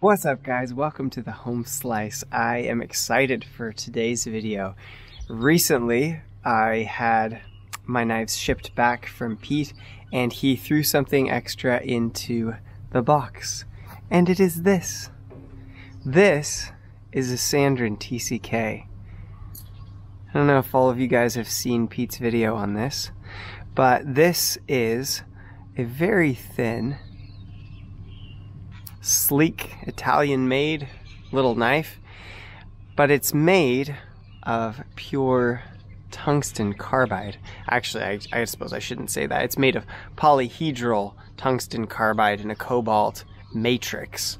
What's up guys, welcome to the Home Slice. I am excited for today's video. Recently I had my knives shipped back from Pete and he threw something extra into the box. And it is this. This is a Sandrin TCK. I don't know if all of you guys have seen Pete's video on this, but this is a very thin, sleek, Italian-made little knife, but it's made of pure tungsten carbide. Actually, I suppose I shouldn't say that. It's made of polyhedral tungsten carbide in a cobalt matrix.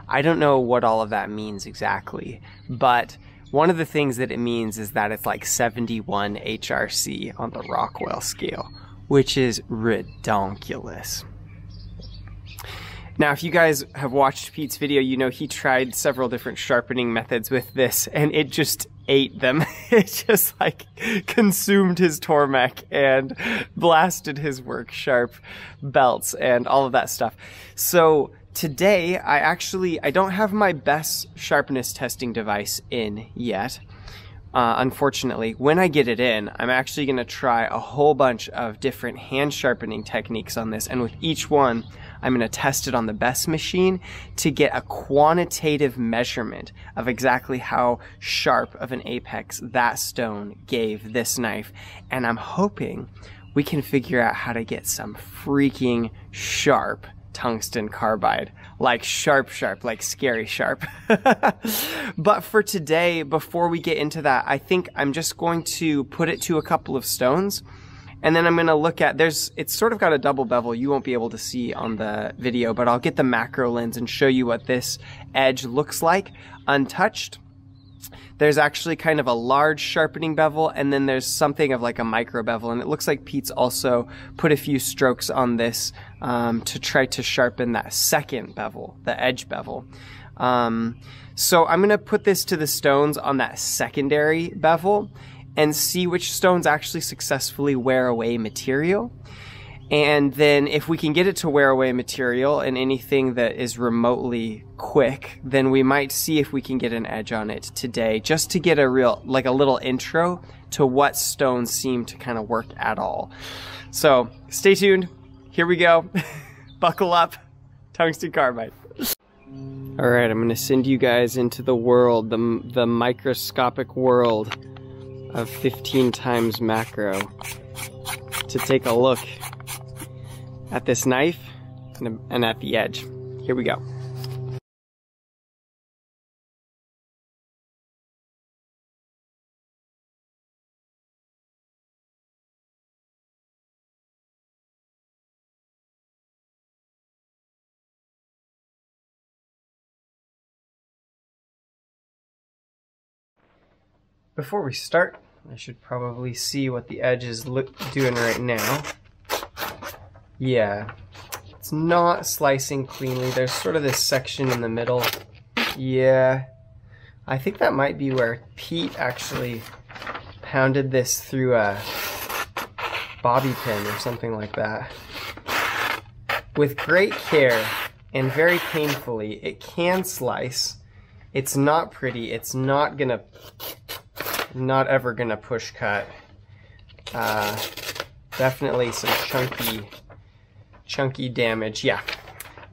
I don't know what all of that means exactly, but one of the things that it means is that it's like 71 HRC on the Rockwell scale, which is redonkulous. Now, if you guys have watched Pete's video, you know he tried several different sharpening methods with this, and it just ate them. It just like consumed his Tormek and blasted his work sharp belts and all of that stuff. So today, I don't have my best sharpness testing device in yet. Unfortunately, when I get it in, I'm actually going to try a whole bunch of different hand sharpening techniques on this, and with each one, I'm going to test it on the best machine to get a quantitative measurement of exactly how sharp of an apex that stone gave this knife, and I'm hoping we can figure out how to get some freaking sharp tungsten carbide, like sharp, like scary sharp. But for today, before we get into that, I think I'm just going to put it to a couple of stones, and then I'm going to look at, it's sort of got a double bevel. You won't be able to see on the video, but I'll get the macro lens and show you what this edge looks like untouched. There's actually kind of a large sharpening bevel, and then there's something of like a micro bevel, and it looks like Pete's also put a few strokes on this to try to sharpen that second bevel, the edge bevel. So I'm going to put this to the stones on that secondary bevel and see which stones actually successfully wear away material. And then if we can get it to wear away material and anything that is remotely quick, then we might see if we can get an edge on it today, just to get a real, like a little intro to what stones seem to kind of work at all. So stay tuned. Here we go. Buckle up. Tungsten carbide. All right, I'm going to send you guys into the world, the microscopic world of 15 times macro to take a look at this knife and at the edge. Here we go. Before we start, I should probably see what the edge is doing right now. Yeah, it's not slicing cleanly. There's sort of this section in the middle. Yeah, I think that might be where Pete actually pounded this through a bobby pin or something like that. With great care and very painfully, it can slice. It's not pretty. It's not ever gonna push cut. Definitely some chunky damage. Yeah,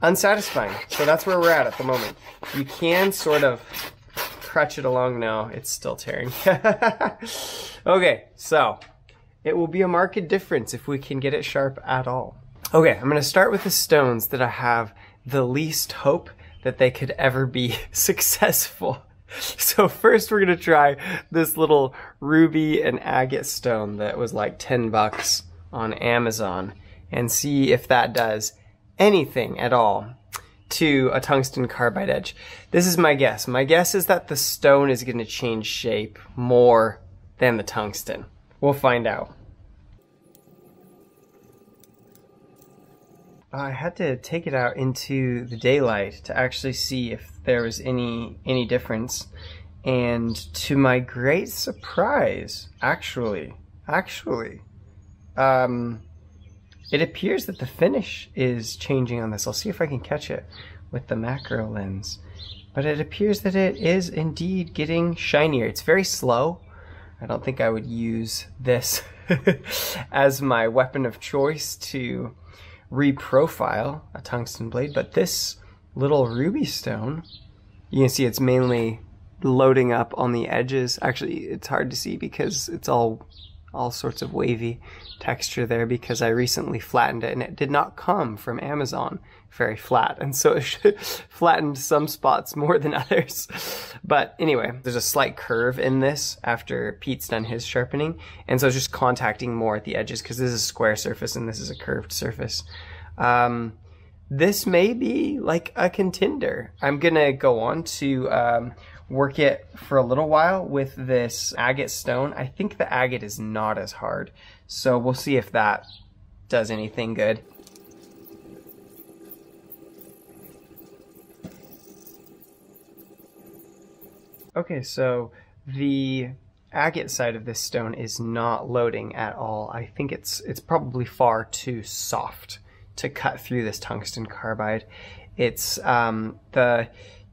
unsatisfying. So that's where we're at the moment. You can sort of crutch it along. No, it's still tearing. Okay, so it will be a marked difference if we can get it sharp at all. Okay, I'm going to start with the stones that I have the least hope that they could ever be successful. So first we're going to try this little ruby and agate stone that was like 10 bucks on Amazon and see if that does anything at all to a tungsten carbide edge. This is my guess. My guess is that the stone is going to change shape more than the tungsten. We'll find out. I had to take it out into the daylight to actually see if there was any difference, and to my great surprise, actually, it appears that the finish is changing on this. I'll see if I can catch it with the macro lens. but it appears that it is indeed getting shinier. It's very slow. I don't think I would use this as my weapon of choice to reprofile a tungsten blade, but this little ruby stone, you can see it's mainly loading up on the edges. Actually, it's hard to see because it's all sorts of wavy texture there because I recently flattened it and it did not come from Amazon very flat, and so it flattened some spots more than others. But anyway, there's a slight curve in this after Pete's done his sharpening, and so it's just contacting more at the edges because this is a square surface and this is a curved surface. This may be like a contender. I'm gonna go on to work it for a little while with this agate stone. I think the agate is not as hard, so we'll see if that does anything good. Okay, so the agate side of this stone is not loading at all. I think it's probably far too soft to cut through this tungsten carbide. It's the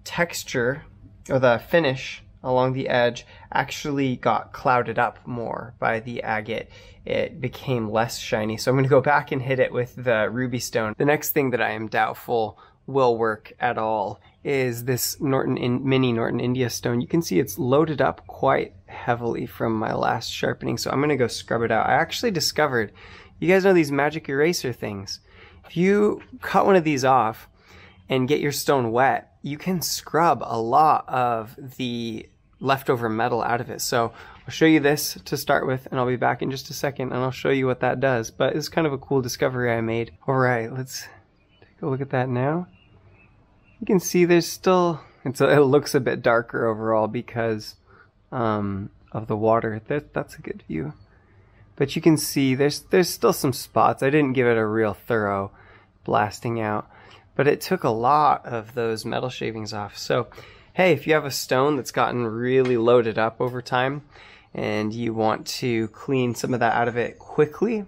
texture or the finish along the edge actually got clouded up more by the agate. It became less shiny. So I'm going to go back and hit it with the ruby stone. The next thing that I am doubtful will work at all is this mini Norton India stone. You can see it's loaded up quite heavily from my last sharpening, so I'm going to go scrub it out. I actually discovered, you guys know these magic eraser things. If you cut one of these off and get your stone wet, you can scrub a lot of the leftover metal out of it. So I'll show you this to start with, and I'll be back in just a second and I'll show you what that does. But it's kind of a cool discovery I made. All right, let's take a look at that now. You can see there's still, it looks a bit darker overall because of the water. That's a good view. But you can see there's still some spots. I didn't give it a real thorough blasting out, but it took a lot of those metal shavings off. So hey, if you have a stone that's gotten really loaded up over time and you want to clean some of that out of it quickly,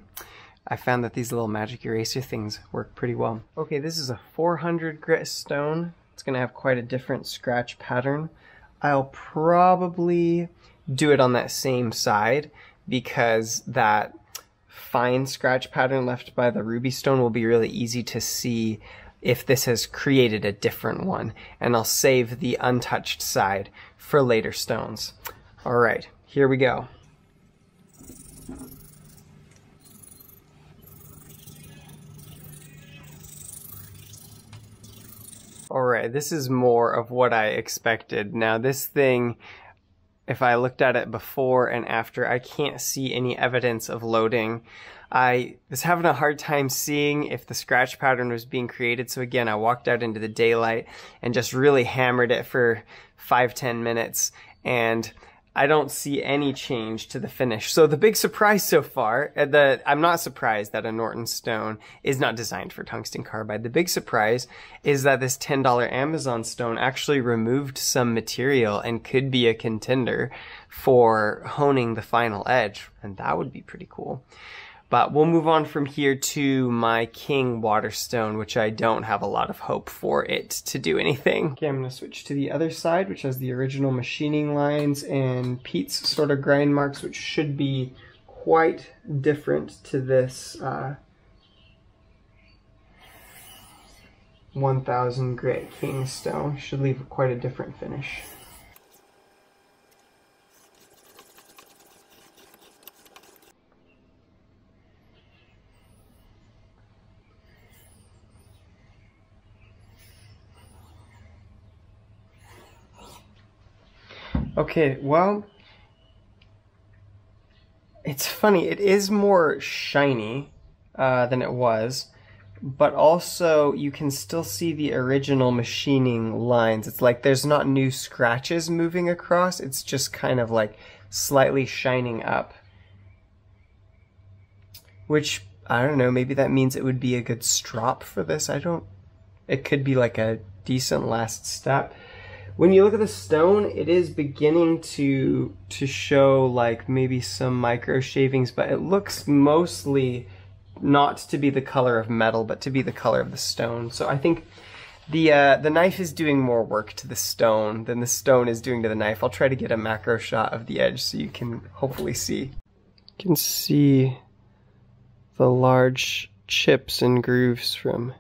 I found that these little magic eraser things work pretty well. Okay, this is a 400 grit stone. It's gonna have quite a different scratch pattern. I'll probably do it on that same side because that fine scratch pattern left by the ruby stone will be really easy to see if this has created a different one. And I'll save the untouched side for later stones. All right, here we go. Alright, this is more of what I expected. Now this thing, if I looked at it before and after, I can't see any evidence of loading. I was having a hard time seeing if the scratch pattern was being created, so again, I walked out into the daylight and just really hammered it for 5-10 minutes, and I don't see any change to the finish. So the big surprise so far, I'm not surprised that a Norton stone is not designed for tungsten carbide. The big surprise is that this $10 Amazon stone actually removed some material and could be a contender for honing the final edge, and that would be pretty cool. But we'll move on from here to my King Waterstone, which I don't have a lot of hope for it to do anything. Okay, I'm going to switch to the other side, which has the original machining lines and Pete's sort of grind marks, which should be quite different to this 1000 grit King stone. Should leave quite a different finish. Okay, well, it's funny, it is more shiny than it was, but also you can still see the original machining lines. It's like there's not new scratches moving across, it's just kind of like slightly shining up. Which, I don't know, maybe that means it would be a good strop for this. It could be like a decent last step. When you look at the stone, it is beginning to show like maybe some micro shavings, but it looks mostly not to be the color of metal, but to be the color of the stone. So I think The knife is doing more work to the stone than the stone is doing to the knife. I'll try to get a macro shot of the edge so you can hopefully see. You can see the large chips and grooves from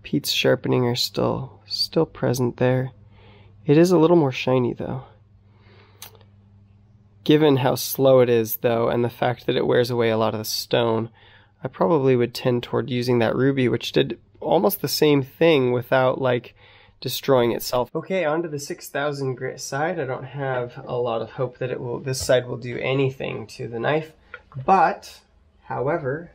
Pete's sharpening are still present there. It is a little more shiny though. Given how slow it is though, and the fact that it wears away a lot of the stone, I probably would tend toward using that ruby, which did almost the same thing without like destroying itself. Okay, on to the 6000 grit side. I don't have a lot of hope that this side will do anything to the knife, but however,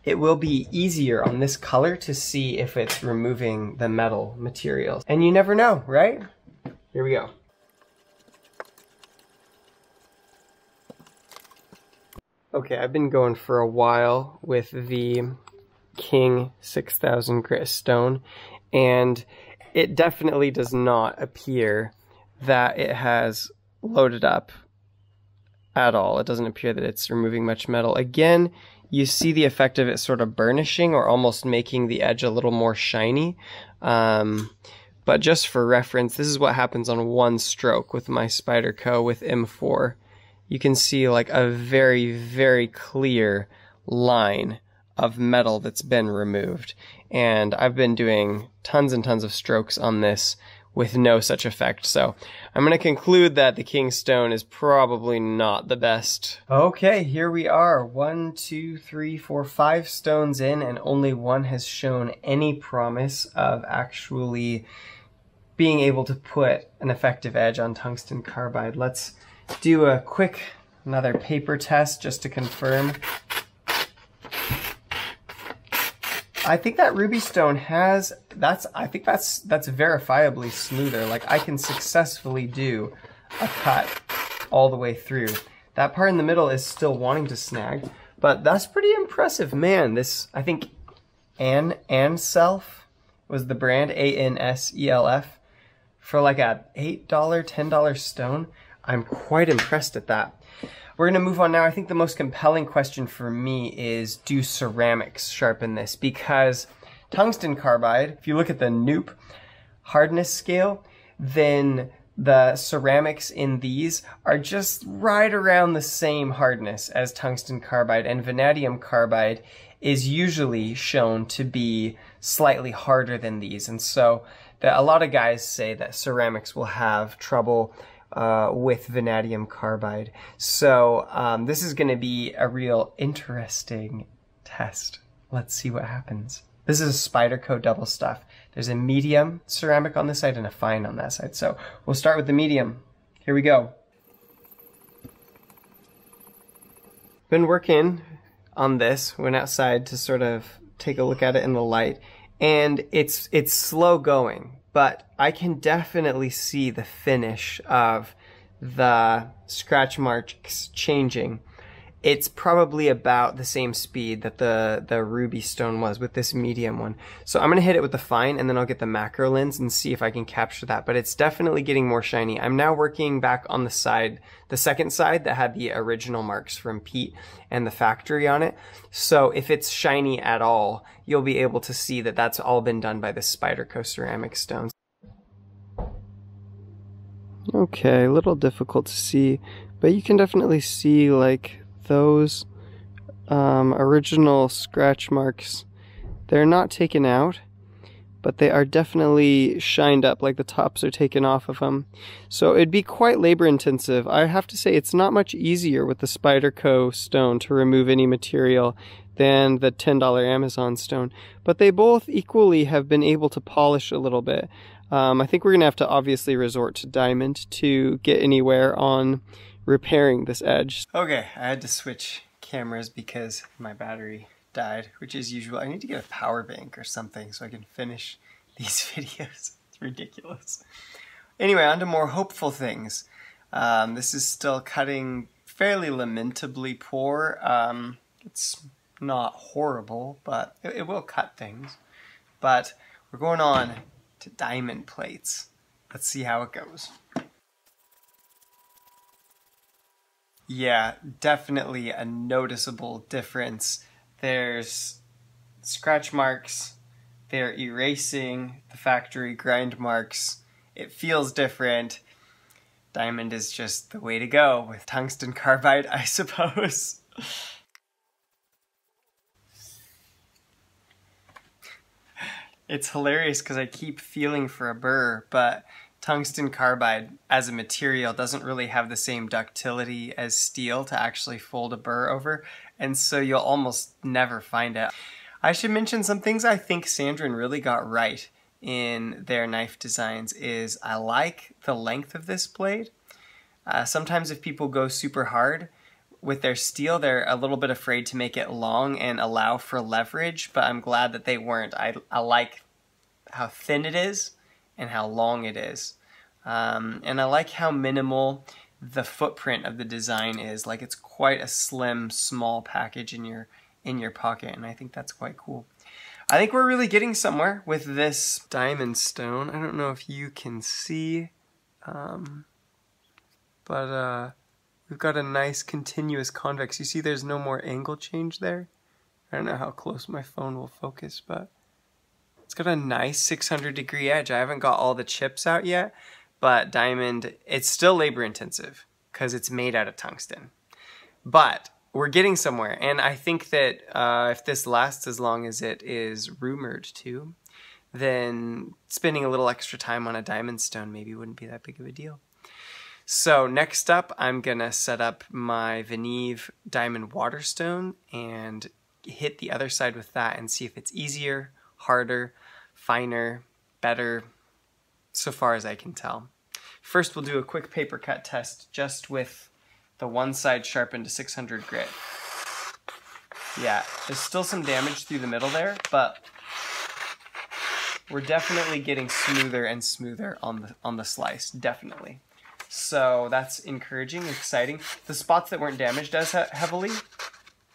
it will be easier on this color to see if it's removing the metal materials. And you never know, right? Here we go. Okay, I've been going for a while with the King 6000 grit stone, and it definitely does not appear that it has loaded up at all. It doesn't appear that it's removing much metal. Again, you see the effect of it sort of burnishing or almost making the edge a little more shiny. But just for reference, this is what happens on one stroke with my Spyderco with M4. You can see like a very, very clear line of metal that's been removed. And I've been doing tons and tons of strokes on this with no such effect. So I'm going to conclude that the King Stone is probably not the best. Okay, here we are. 1, 2, 3, 4, 5 stones in, and only one has shown any promise of actually being able to put an effective edge on tungsten carbide. Let's do a quick another paper test just to confirm. I think that ruby stone has, I think that's verifiably smoother. Like I can successfully do a cut all the way through. That part in the middle is still wanting to snag, but that's pretty impressive. Man, this, I think Anself was the brand, A-N-S-E-L-F, for like a $8, $10 stone. I'm quite impressed at that. We're going to move on now. I think the most compelling question for me is, do ceramics sharpen this? Because tungsten carbide, if you look at the Noop hardness scale, then the ceramics in these are just right around the same hardness as tungsten carbide, and vanadium carbide is usually shown to be slightly harder than these. And so a lot of guys say that ceramics will have trouble with vanadium carbide. So this is going to be a real interesting test. Let's see what happens. This is a Spyderco double stuff. There's a medium ceramic on this side and a fine on that side. So we'll start with the medium. Here we go. Been working on this, went outside to sort of take a look at it in the light, and it's slow going, but I can definitely see the finish of the scratch marks changing. It's probably about the same speed that the ruby stone was with this medium one. So I'm going to hit it with the fine, and then I'll get the macro lens and see if I can capture that. But it's definitely getting more shiny. I'm now working back on the side, the second side that had the original marks from Pete and the factory on it. So if it's shiny at all, you'll be able to see that that's all been done by the Spyderco ceramic stones. Okay, a little difficult to see, but you can definitely see like those original scratch marks. They're not taken out, but they are definitely shined up, like the tops are taken off of them. So it'd be quite labor intensive. I have to say it's not much easier with the Spyderco stone to remove any material than the $10 Amazon stone, but they both equally have been able to polish a little bit. I think we're gonna have to obviously resort to diamond to get anywhere on repairing this edge. Okay, I had to switch cameras because my battery died, which is usual. I need to get a power bank or something so I can finish these videos. It's ridiculous. Anyway, on to more hopeful things. This is still cutting fairly lamentably poor. It's not horrible, but it will cut things. But we're going on to diamond plates. Let's see how it goes. Yeah, definitely a noticeable difference. There's scratch marks. they're erasing the factory grind marks. It feels different. Diamond is just the way to go with tungsten carbide, I suppose. It's hilarious because I keep feeling for a burr, but tungsten carbide as a material doesn't really have the same ductility as steel to actually fold a burr over, and so you'll almost never find it. I should mention some things I think Sandrin really got right in their knife designs is I like the length of this blade. Sometimes if people go super hard with their steel, they're a little bit afraid to make it long and allow for leverage, but I'm glad that they weren't. I like how thin it is and how long it is. And I like how minimal the footprint of the design is. Like, it's quite a slim, small package in your pocket, and I think that's quite cool. I think we're really getting somewhere with this diamond stone. I don't know if you can see, but we've got a nice continuous convex. You see there's no more angle change there? I don't know how close my phone will focus, but it's got a nice 600-degree edge. I haven't got all the chips out yet, but diamond, it's still labor intensive because it's made out of tungsten. But we're getting somewhere, and I think that if this lasts as long as it is rumored to, then spending a little extra time on a diamond stone maybe wouldn't be that big of a deal. So next up, I'm gonna set up my Veneve diamond Waterstone and hit the other side with that and see if it's easier, harder, finer, better, so far as I can tell. First, we'll do a quick paper cut test just with the one side sharpened to 600 grit. Yeah, there's still some damage through the middle there, but we're definitely getting smoother and smoother on the slice, definitely. So that's encouraging, exciting. The spots that weren't damaged as heavily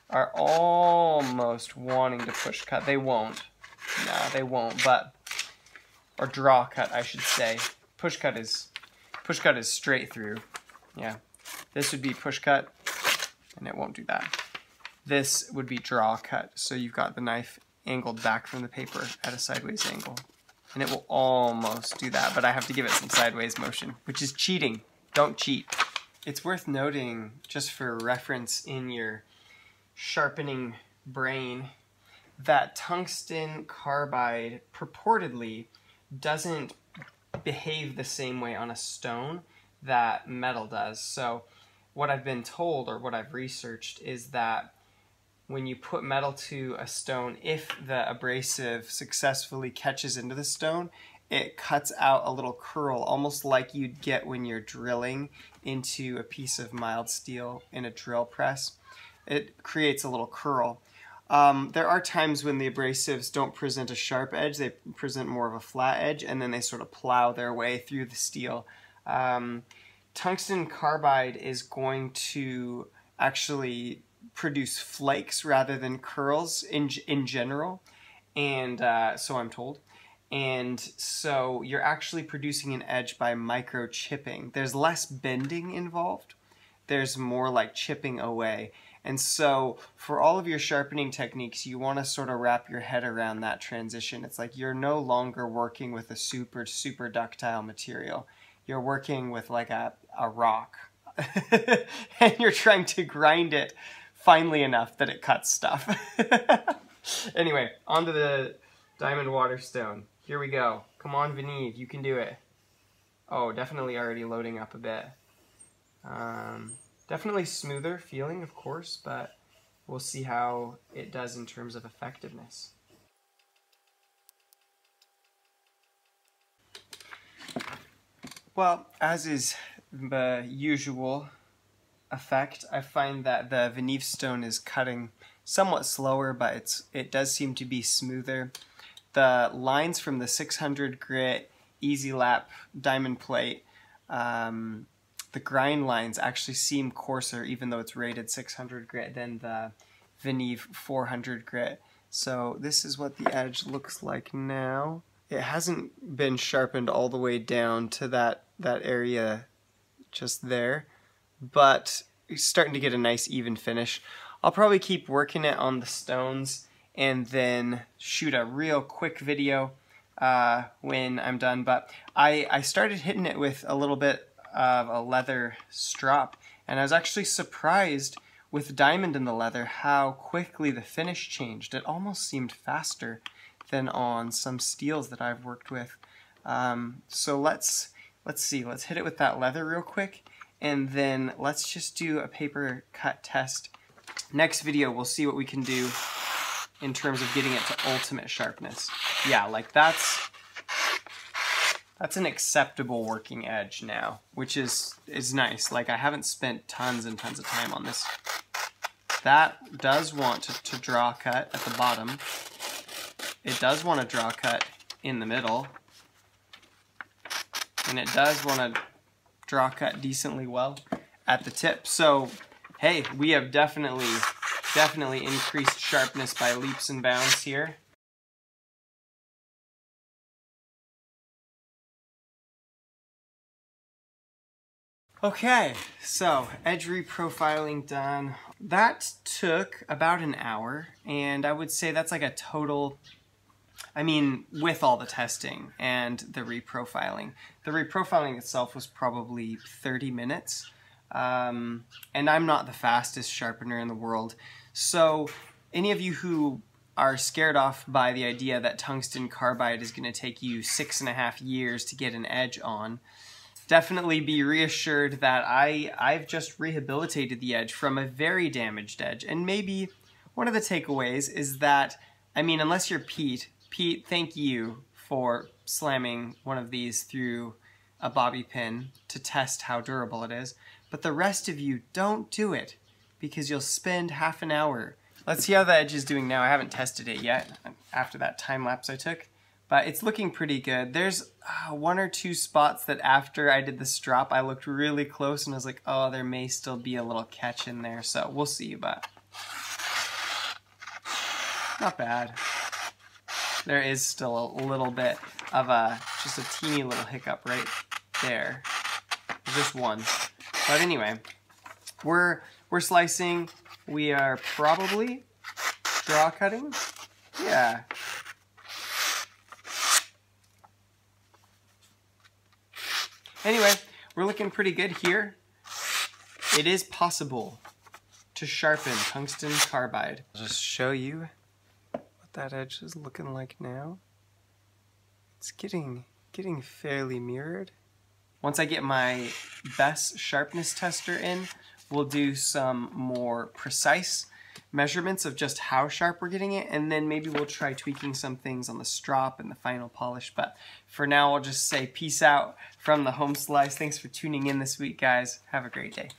are almost wanting to push cut. They won't. No, they won't, but, or draw cut, I should say. Push cut is straight through. Yeah. This would be push cut, and it won't do that. This would be draw cut, so you've got the knife angled back from the paper at a sideways angle. And it will almost do that, but I have to give it some sideways motion, which is cheating. Don't cheat. It's worth noting, just for reference in your sharpening brain, that tungsten carbide purportedly doesn't behave the same way on a stone that metal does. So what I've been told, or what I've researched, is that when you put metal to a stone, if the abrasive successfully catches into the stone, it cuts out a little curl, almost like you'd get when you're drilling into a piece of mild steel in a drill press. It creates a little curl. There are times when the abrasives don't present a sharp edge, they present more of a flat edge, and then they sort of plow their way through the steel. Tungsten carbide is going to actually produce flakes rather than curls in general, and so I'm told. And so you're actually producing an edge by microchipping. There's less bending involved. There's more like chipping away. And so for all of your sharpening techniques, you want to sort of wrap your head around that transition. It's like you're no longer working with a super ductile material. You're working with like a rock. And you're trying to grind it finely enough that it cuts stuff. Anyway, onto the diamond Waterstone. Here we go. Come on, Veneve, you can do it. Oh, definitely already loading up a bit. Definitely smoother feeling, of course, but we'll see how it does in terms of effectiveness. Well, as is the usual effect, I find that the Veneve stone is cutting somewhat slower, but it does seem to be smoother. The lines from the 600 grit Easy Lap diamond plate, the grind lines actually seem coarser, even though it's rated 600 grit, than the Veneve 400 grit. So this is what the edge looks like now. It hasn't been sharpened all the way down to that area just there, but it's starting to get a nice even finish. I'll probably keep working it on the stones and then shoot a real quick video when I'm done. But I started hitting it with a little bit of a leather strop, and I was actually surprised with diamond in the leather how quickly the finish changed. It almost seemed faster than on some steels that I've worked with. So let's see, let's hit it with that leather real quick, and then let's just do a paper cut test. Next video we'll see what we can do in terms of getting it to ultimate sharpness. Yeah, like that's an acceptable working edge now, which is nice. Like, I haven't spent tons and tons of time on this. That does want to draw cut at the bottom. It does want to draw cut in the middle. And it does want to draw cut decently well at the tip. So, hey, we have definitely increased sharpness by leaps and bounds here. Okay, so edge reprofiling done. That took about an hour, and I would say that's like a total, I mean, with all the testing and the reprofiling. The reprofiling itself was probably 30 minutes, and I'm not the fastest sharpener in the world. So any of you who are scared off by the idea that tungsten carbide is going to take you 6.5 years to get an edge on, definitely be reassured that I've just rehabilitated the edge from a very damaged edge. And maybe one of the takeaways is that, I mean, unless you're Pete, thank you for slamming one of these through a bobby pin to test how durable it is. But the rest of you, don't do it, because you'll spend half an hour. Let's see how the edge is doing now. I haven't tested it yet after that time lapse I took, but it's looking pretty good. There's one or two spots that after I did the strop, I looked really close and I was like, oh, there may still be a little catch in there. So we'll see, but not bad. There is still a little bit of just a teeny little hiccup right there. Just one. But anyway, we're slicing. We are probably draw cutting. Yeah. Anyway, we're looking pretty good here. It is possible to sharpen tungsten carbide. I'll just show you what that edge is looking like now. It's getting fairly mirrored. Once I get my best sharpness tester in, we'll do some more precise measurements of just how sharp we're getting it, and then maybe we'll try tweaking some things on the strop and the final polish. But for now, I'll just say peace out from the home slice. Thanks for tuning in this week, guys. Have a great day.